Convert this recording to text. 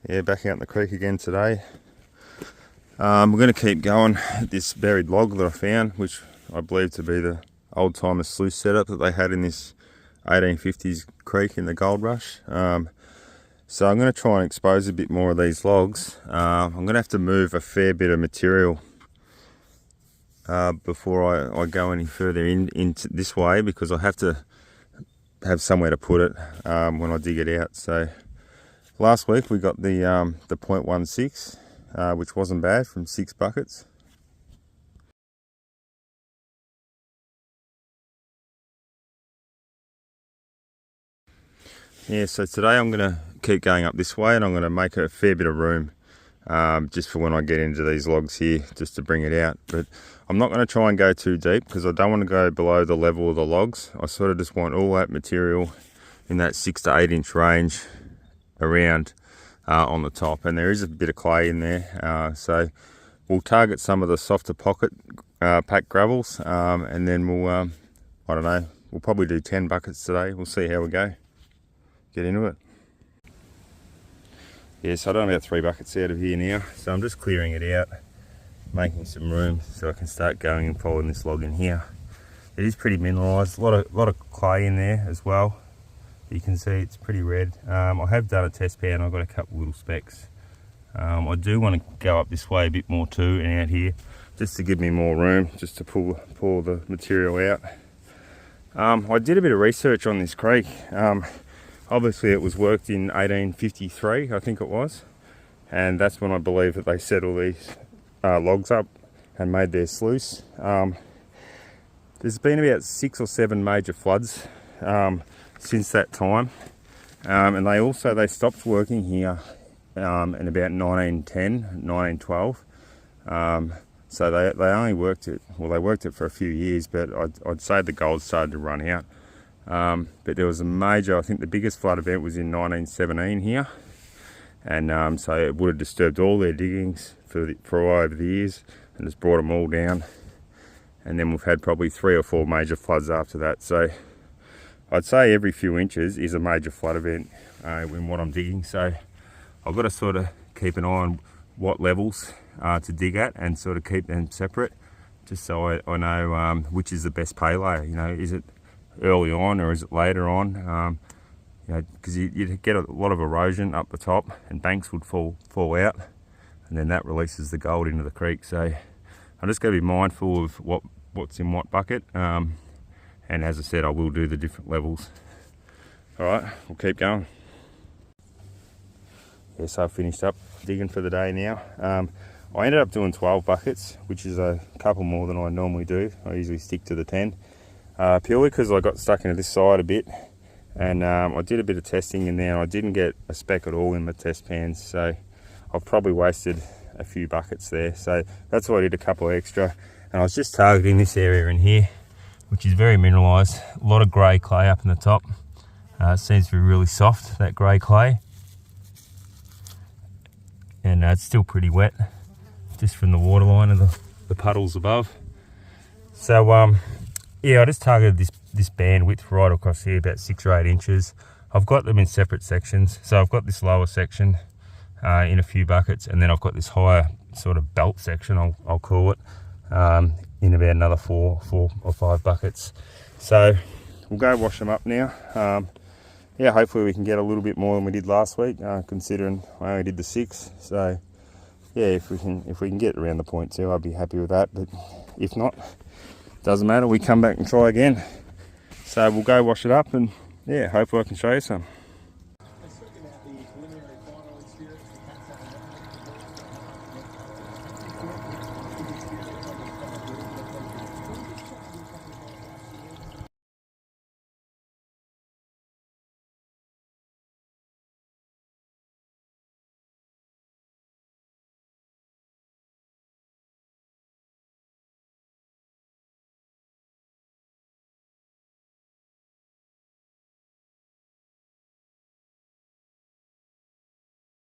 Yeah, back out in the creek again today. We're going to keep going at this buried log that I found, which I believe to be the old timer sluice setup that they had in this 1850s creek in the gold rush. So I'm going to try and expose a bit more of these logs. I'm going to have to move a fair bit of material before I go any further into this way, because I have to have somewhere to put it when I dig it out. So last week we got the 0.16, which wasn't bad, from 6 buckets. Yeah, so today I'm going to keep going up this way, and I'm going to make a fair bit of room just for when I get into these logs here, just to bring it out. But I'm not going to try and go too deep, because I don't want to go below the level of the logs. I sort of just want all that material in that 6 to 8 inch range around on the top. And there is a bit of clay in there, so we'll target some of the softer pocket packed gravels, and then we'll, I don't know, we'll probably do 10 buckets today. We'll see how we go. Get into it. Yeah, so I done about 3 buckets out of here now, so I'm just clearing it out, making some room so I can start going and following this log in here. It is pretty mineralised, a lot of clay in there as well. You can see it's pretty red. I have done a test pan, I've got a couple little specks. I do want to go up this way a bit more too, and out here, just to give me more room, just to pull the material out. I did a bit of research on this creek. Obviously it was worked in 1853, I think it was, and that's when I believe that they set all these logs up and made their sluice. There's been about 6 or 7 major floods since that time, and they stopped working here in about 1910, 1912. So they only worked it, well, they worked it for a few years, but I'd say the gold started to run out. But there was a major, I think the biggest flood event was in 1917 here, and so it would have disturbed all their diggings for all over the years, and just brought them all down. And then we've had probably 3 or 4 major floods after that. So I'd say every few inches is a major flood event in what I'm digging. So I've got to sort of keep an eye on what levels to dig at, and sort of keep them separate, just so I know which is the best pay layer. You know, is it early on or is it later on? You know, because you get a lot of erosion up the top, and banks would fall out, and then that releases the gold into the creek. So I'm just going to be mindful of what's in what bucket, and as I said, I will do the different levels. All right, we'll keep going. Yeah, so I've finished up digging for the day now. I ended up doing 12 buckets, which is a couple more than I normally do. I usually stick to the 10. Purely because I got stuck into this side a bit, and I did a bit of testing in there, and I didn't get a speck at all in my test pans, so I've probably wasted a few buckets there. So that's why I did a couple extra, and I was just targeting this area in here, which is very mineralised. A lot of grey clay up in the top. It seems to be really soft, that grey clay, and it's still pretty wet just from the waterline of the puddles above. So yeah, I just targeted this band width right across here, about 6 or 8 inches. I've got them in separate sections. So I've got this lower section in a few buckets, and then I've got this higher sort of belt section, I'll call it, in about another 4 or 5 buckets. So we'll go wash them up now. Yeah, hopefully we can get a little bit more than we did last week, considering I only did the 6. So yeah, if we can get around the 0.2, I'd be happy with that. But if not, doesn't matter, we come back and try again. So we'll go wash it up, and yeah, hopefully I can show you some.